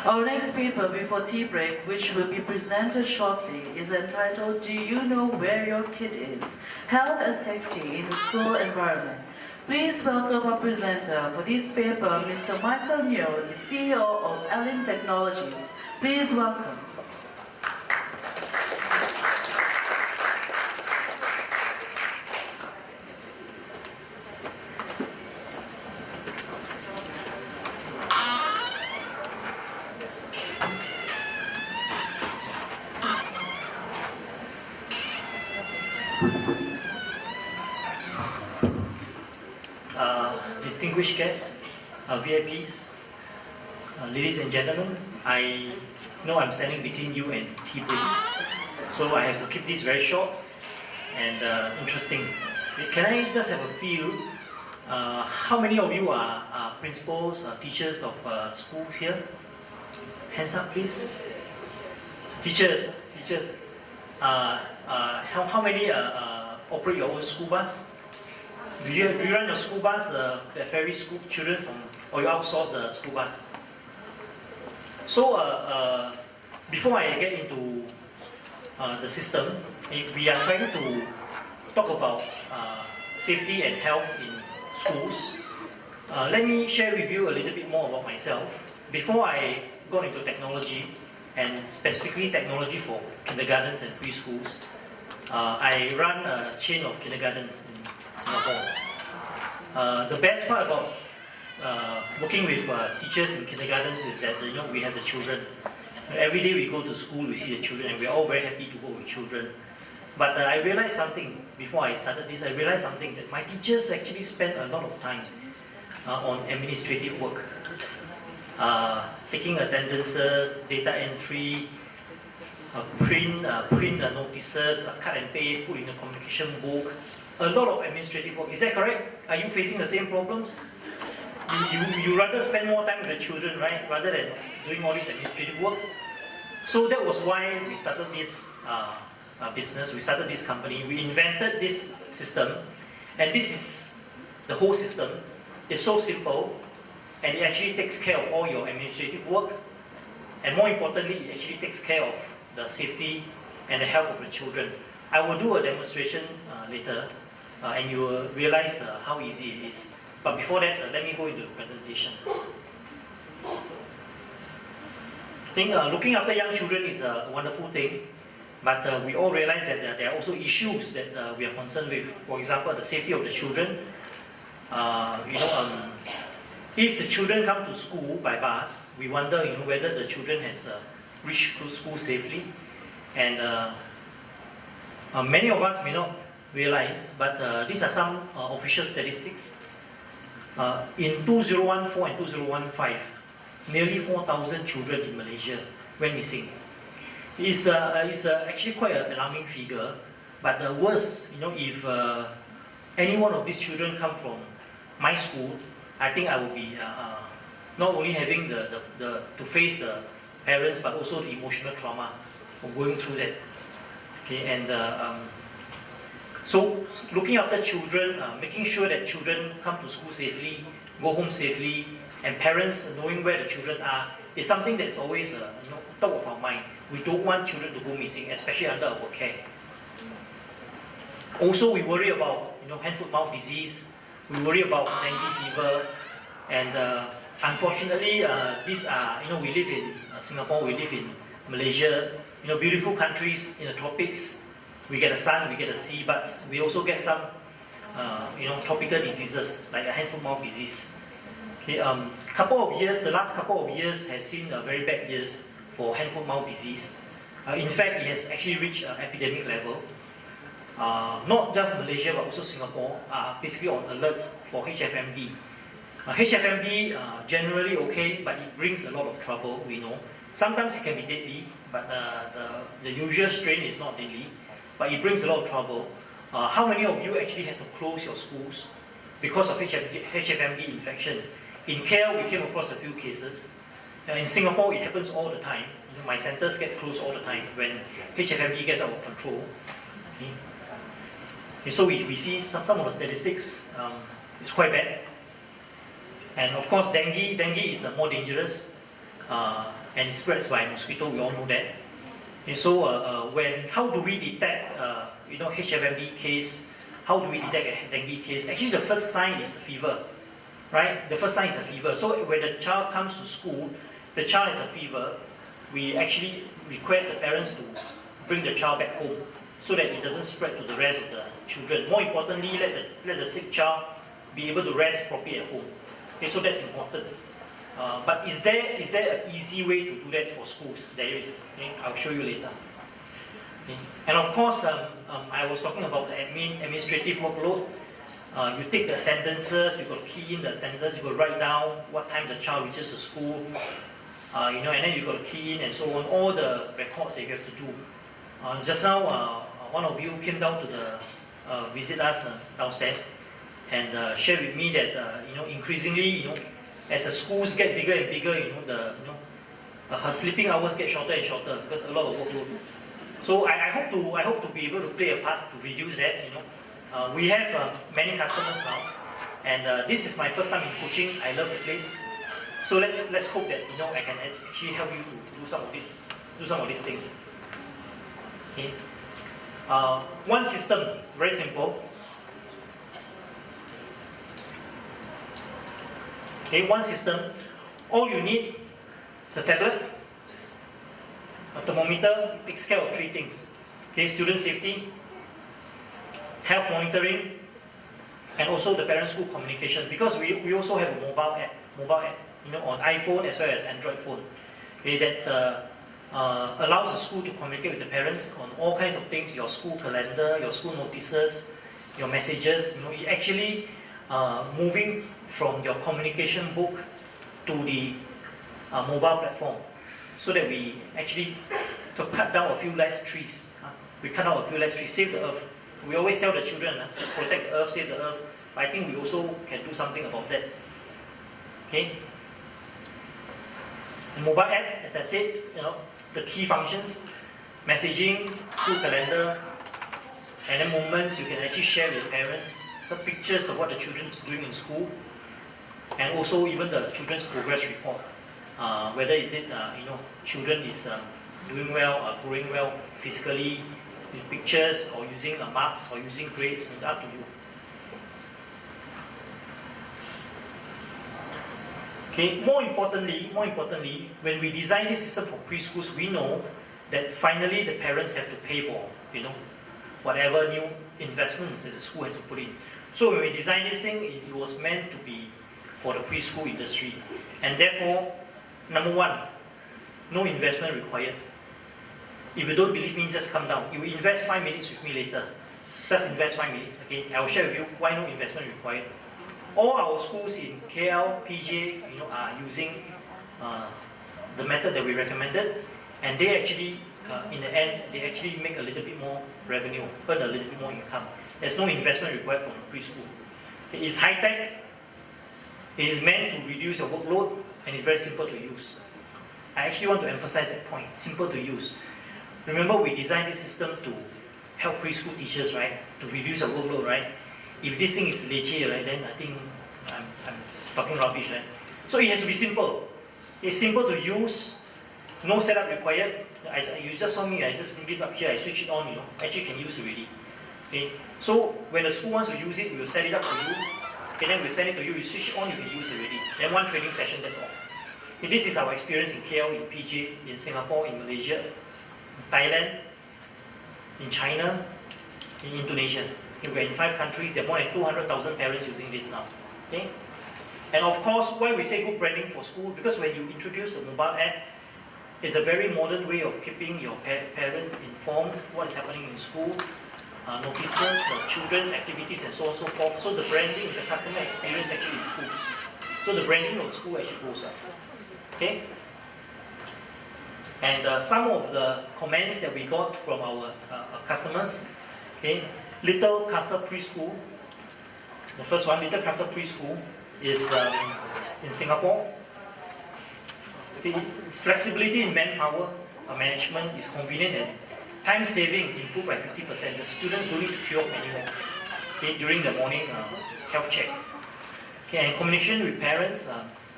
Our next paper before tea break, which will be presented shortly, is entitled, Do You Know Where Your Kid Is? Health and Safety in the School Environment. Please welcome our presenter for this paper, Mr. Michael Neo, the CEO of Allin Technologies. Please welcome. Distinguished guests, VIPs, ladies and gentlemen, I know I'm standing between you and tea break, so I have to keep this very short and interesting. Can I just have a feel? How many of you are principals, teachers of schools here? Hands up, please. Teachers. How many operate your own school bus? Do you run your school bus, the ferry school children from, or you outsource the school bus? So before I get into the system, we are trying to talk about safety and health in schools. Let me share with you a little bit more about myself. Before I got into technology, and specifically technology for kindergartens and preschools, I run a chain of kindergartens in Singapore. The best part about working with teachers in kindergartens is that we have the children. Every day we go to school, we see the children, and we're all very happy to go with children. But I realized something before I started this. I realized something that my teachers actually spend a lot of time on administrative work, taking attendances, data entry, print notices, cut and paste, put in the communication book. A lot of administrative work. Is that correct? Are you facing the same problems? You rather spend more time with the children, right? Rather than doing all this administrative work. So that was why we started this business. We started this company. We invented this system. And this is the whole system. It's so simple. And it actually takes care of all your administrative work. And more importantly, it actually takes care of the safety and the health of the children. I will do a demonstration later. And you will realize how easy it is. But before that, let me go into the presentation. I think looking after young children is a wonderful thing, but we all realize that there are also issues that we are concerned with. For example, the safety of the children. If the children come to school by bus, we wonder whether the children has reached school safely. And many of us may not realize, but these are some official statistics. In 2014 and 2015, nearly 4,000 children in Malaysia went missing. It's actually quite an alarming figure, but worse, if any one of these children come from my school, I think I will be not only having to face the parents, but also the emotional trauma of going through that. Okay, and so looking after children, making sure that children come to school safely, go home safely, and parents knowing where the children are is something that's always top of our mind. We don't want children to go missing, especially under our care. Also, we worry about hand-foot-mouth disease. We worry about dengue fever, and unfortunately, these are we live in Singapore, we live in Malaysia, beautiful countries in the tropics. We get the sun, we get the sea, but we also get some, tropical diseases like a hand-foot-mouth disease. Okay, the last couple of years has seen very bad years for hand-foot-mouth disease. In fact, it has actually reached epidemic level. Not just Malaysia, but also Singapore are basically on alert for HFMD. HFMD generally okay, but it brings a lot of trouble. We know sometimes it can be deadly, but the usual strain is not deadly. But it brings a lot of trouble. How many of you actually had to close your schools because of HFMD infection? In KL, we came across a few cases. In Singapore, it happens all the time. My centers get closed all the time when HFMD gets out of control. Okay, so we see some of the statistics. It's quite bad. And of course, dengue is more dangerous. and it spreads by mosquito. We all know that. And so, how do we detect, HFMD case? How do we detect a dengue case? Actually, the first sign is a fever, right? The first sign is a fever. So when the child comes to school, the child has a fever, we actually request the parents to bring the child back home so that it doesn't spread to the rest of the children. More importantly, let the sick child be able to rest properly at home. Okay, so that's important. But is there an easy way to do that for schools? There is. Okay? I'll show you later. Okay. And of course, I was talking about the administrative workload. You take the attendances, you got to key in the attendances, you got to write down what time the child reaches the school, and then you got to key in and so on, all the records that you have to do. Just now, one of you came down to visit us downstairs and shared with me that increasingly, as the schools get bigger and bigger, her sleeping hours get shorter and shorter because a lot of workload. So I hope to be able to play a part to reduce that. We have many customers now, and this is my first time in coaching. I love the place. So let's hope that I can actually help you to do some of these things. Okay. One system, very simple. Okay, one system. All you need is a tablet, a thermometer. It takes care of three things. Okay, student safety, health monitoring, and also the parent-school communication. Because we also have a mobile app, on iPhone as well as Android phone, okay, that allows the school to communicate with the parents on all kinds of things: your school calendar, your school notices, your messages. It actually moving from your communication book to the mobile platform, so that we actually to cut down a few less trees. We cut down a few less trees, save the earth. We always tell the children, protect the earth, save the earth. But I think we also can do something about that. Okay. The mobile app, as I said, the key functions: messaging, school calendar, and then moments you can actually share with parents, the pictures of what the children is doing in school, and also even the children's progress report. Whether is it children is doing well, growing well physically, with pictures, or using marks, or using grades, it's up to you. Okay. More importantly, when we design this system for preschools, we know that finally the parents have to pay for whatever new investments that the school has to put in. So when we designed this thing, it was meant to be for the preschool industry, and therefore, number one, no investment required. If you don't believe me, just come down. You invest 5 minutes with me later. Just invest 5 minutes. Okay, I will share with you why no investment required. All our schools in KL, PJ, are using the method that we recommended, and they actually, in the end, they actually make a little bit more revenue, earn a little bit more income. There's no investment required from the preschool. It is high tech. It is meant to reduce your workload, and it's very simple to use. I actually want to emphasize that point: simple to use. Remember, we designed this system to help preschool teachers, right? To reduce the workload, right? If this thing is legit, right, then I think I'm talking rubbish, right? So it has to be simple. It's simple to use, no setup required. You just saw me, I just do this up here, I switch it on, actually can use already. Okay? So when the school wants to use it, we will set it up for you. Okay, then we'll send it to you, you switch it on, you can use already. Then one training session, that's all. Okay, this is our experience in KL, in PJ, in Singapore, in Malaysia, in Thailand, in China, in Indonesia. Okay, we're in 5 countries, there are more than 200,000 parents using this now. Okay? And of course, why we say good branding for school, because when you introduce the mobile app, it's a very modern way of keeping your parents informed what is happening in school, notices, children's activities, and so on and so forth. So the branding, the customer experience actually improves. So the branding of the school actually goes up. Okay? And some of the comments that we got from our customers, okay, Little Castle Preschool, the first one, Little Castle Preschool, is in Singapore. Its flexibility in manpower management is convenient, and time saving improved by 50%. The students don't need to queue up anymore, okay, during the morning health check. Okay, and communication with parents,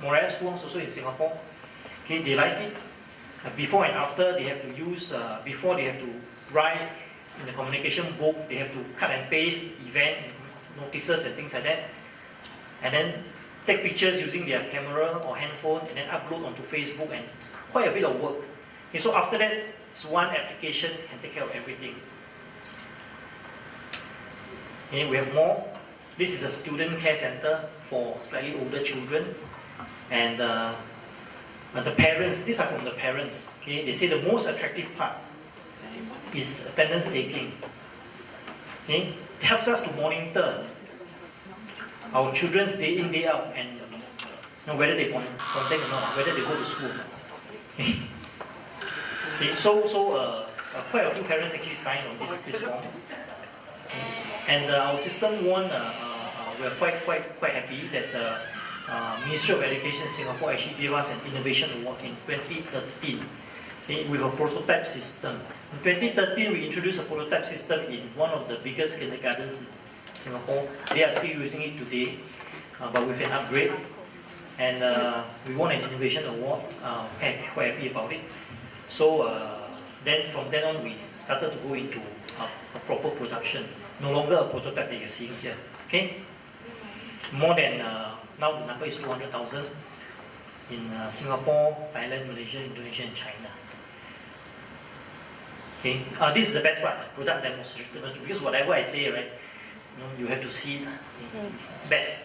Morales School also in Singapore. Okay, they like it. Before and after, they have to use, before they have to write in the communication book, they have to cut and paste event notices and things like that. And then take pictures using their camera or handphone and then upload onto Facebook, and quite a bit of work. Okay, so after that, it's one application can take care of everything. Okay, we have more. This is a student care center for slightly older children. And the parents, these are from the parents. Okay, they say the most attractive part is attendance taking. Okay, it helps us to monitor our children's day in, day out, and whether they contact or not, whether they go to school. Okay, so quite a few parents actually signed on this form. And our system won. We're quite happy that the Ministry of Education Singapore actually gave us an innovation award in 2013, okay, with a prototype system. In 2013, we introduced a prototype system in one of the biggest kindergartens in Singapore. They are still using it today, but with an upgrade. And we won an innovation award. Quite happy about it. So then from then on, we started to go into a proper production. No longer a prototype that you're seeing here. Okay. More than now the number is 200,000 in Singapore, Thailand, Malaysia, Indonesia, and China. Okay, this is the best part, product demonstration. Because whatever I say, right, you have to see it. Okay? Best.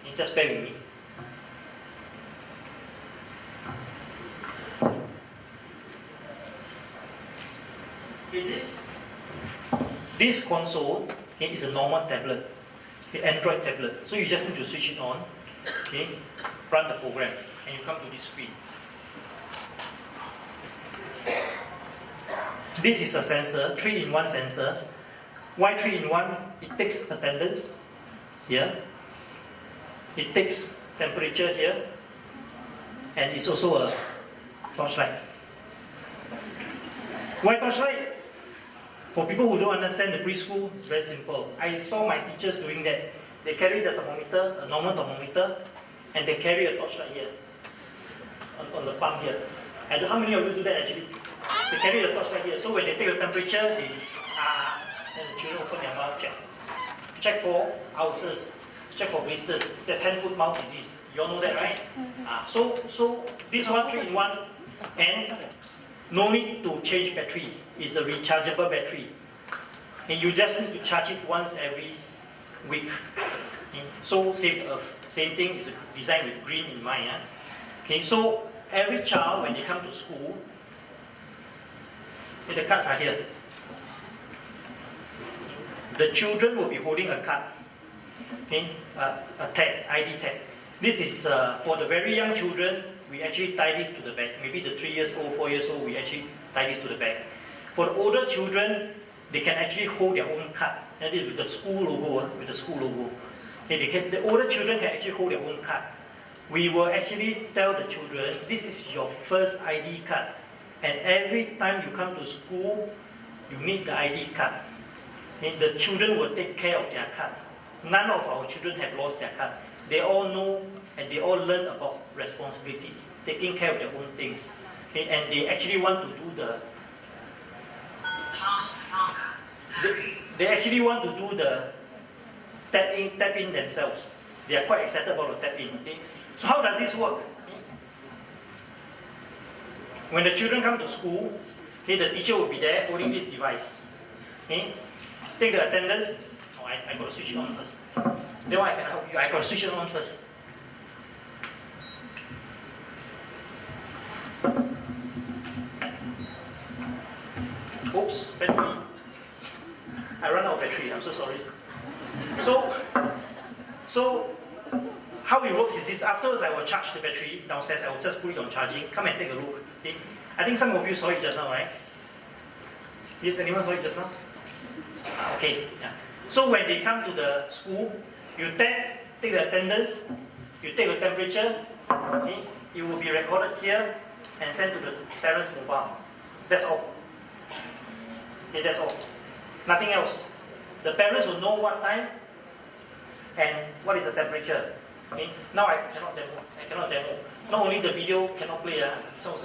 Okay, just bear with me. Okay, this console, okay, is a normal tablet. Android tablet. So you just need to switch it on, okay, run the program, and you come to this screen. This is a sensor, 3-in-1 sensor. Why 3-in-1? It takes attendance here, it takes temperature here, and it's also a torchlight. Why torchlight? For people who don't understand the preschool, it's very simple. I saw my teachers doing that. They carry the thermometer, a normal thermometer, and they carry a torchlight here, on the palm here. I don't know how many of you do that actually. They carry the torchlight here. So when they take the temperature, they then the children open their mouth, check for ulcers, check for blisters. That's hand, foot, mouth disease. You all know that, right? So this one 3-in-1, and no need to change battery. It's a rechargeable battery. And you just need to charge it once every week. Okay? So save Earth. Same thing is designed with green in mind. Okay, so every child, when they come to school, the cards are here. The children will be holding a card. Okay, a tag, ID tag. This is for the very young children. We actually tie this to the back. Maybe the 3 years old, 4 years old, we actually tie this to the back. For the older children, they can actually hold their own card. That is with the school logo. With the school logo. Okay, the older children can actually hold their own card. We will actually tell the children, this is your first ID card. And every time you come to school, you need the ID card. Okay, the children will take care of their card. None of our children have lost their card. They all know and they all learn about responsibility, taking care of their own things. Okay, and they actually want to do they actually want to do the tap in themselves. They are quite excited about the tap in. Okay? So how does this work? When the children come to school, okay, the teacher will be there holding this device. Okay? Take the attendance. Oh, I got to switch it on first. Then I can help you. I got to switch it on first. Oops, battery. I ran out of battery. I'm so sorry. So how it works is this. Afterwards, I will charge the battery downstairs. I will just put it on charging. Come and take a look. Okay? I think some of you saw it just now, right? Yes, anyone saw it just now? Okay. Yeah. So when they come to the school, you take the attendance, you take the temperature. Okay? It will be recorded here and sent to the parents' mobile. That's all. Okay, that's all. Nothing else. The parents will know what time and what is the temperature. Okay? Now I cannot demo. Not only the video cannot play, so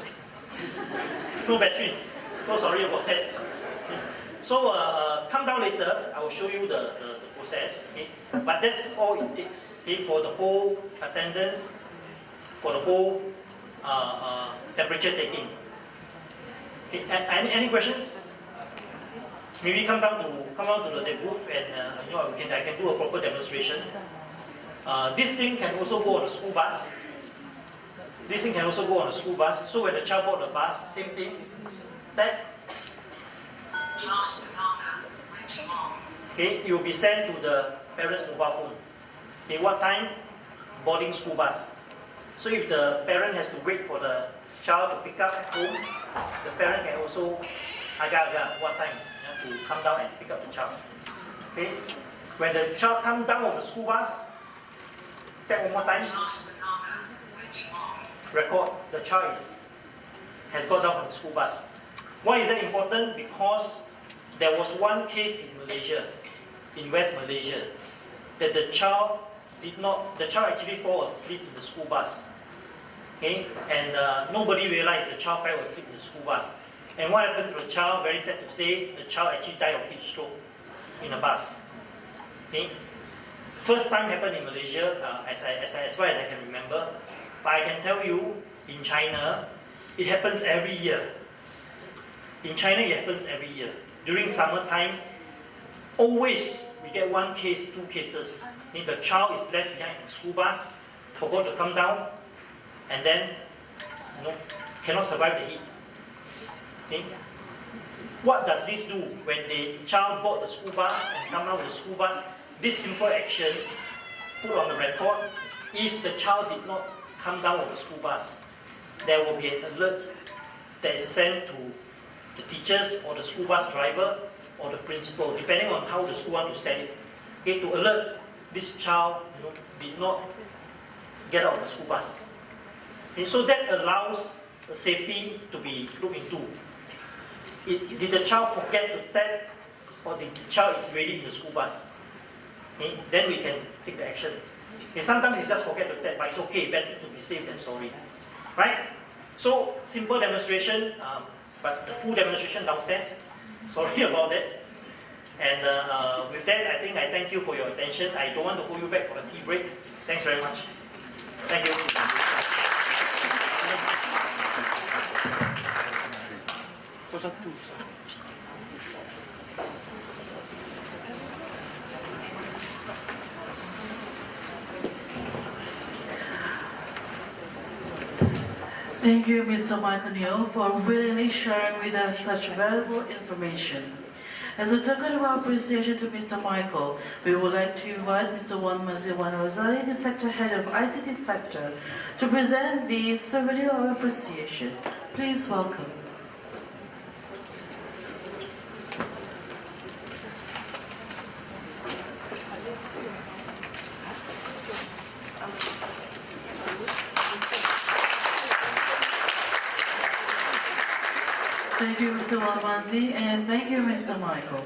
no battery. So sorry about that. Okay. So come down later, I will show you the process. Okay? But that's all it takes, okay, for the whole attendance, for the whole temperature taking. Okay? Any questions? Maybe come down to the booth and I can do a proper demonstration. This thing can also go on a school bus. This thing can also go on a school bus. So when the child board the bus, same thing. Tap. Okay, it will be sent to the parent's mobile phone. Okay, what time? Boarding school bus. So if the parent has to wait for the child to pick up at home, the parent can also agak-agak what time to come down and pick up the child. Okay, when the child comes down of the school bus, tap one more time. Record the child has got down from the school bus. Why is that important? Because there was one case in Malaysia, in West Malaysia, that the child actually fall asleep in the school bus. Okay, and nobody realized the child fell asleep in the school bus. And what happened to the child? Very sad to say, the child actually died of heat stroke in a bus. Okay, first time happened in Malaysia, as far as I can remember. But I can tell you, in China, it happens every year. In China, it happens every year. During summertime, always we get one case, two cases. The child is left behind in the school bus, forgot to come down, and then cannot survive the heat. Okay? What does this do when the child board the school bus and come out of the school bus? This simple action, put on the record, if the child did not come down of the school bus, there will be an alert that is sent to the teachers or the school bus driver or the principal, depending on how the school wants to send it, okay, to alert this child did not get out of the school bus. Okay, so that allows the safety to be looked into. Did the child forget to tap, or the child is ready in the school bus? Okay, then we can take the action. Okay, sometimes it's just forget to tap, but it's okay, better to be safe than sorry. Right? So, simple demonstration, but the full demonstration downstairs. Sorry about that. And with that, I think I thank you for your attention. I don't want to hold you back for the tea break. Thanks very much. Thank you. Thank you, Mr. Michael Neo, for willingly sharing with us such valuable information. As a token of our appreciation to Mr. Michael, we would like to invite Mr. Wan Rosali, the Sector Head of ICT Sector, to present the souvenir of appreciation. Please welcome. Thank you, Mr. Walmsley, and thank you, Mr. Michael.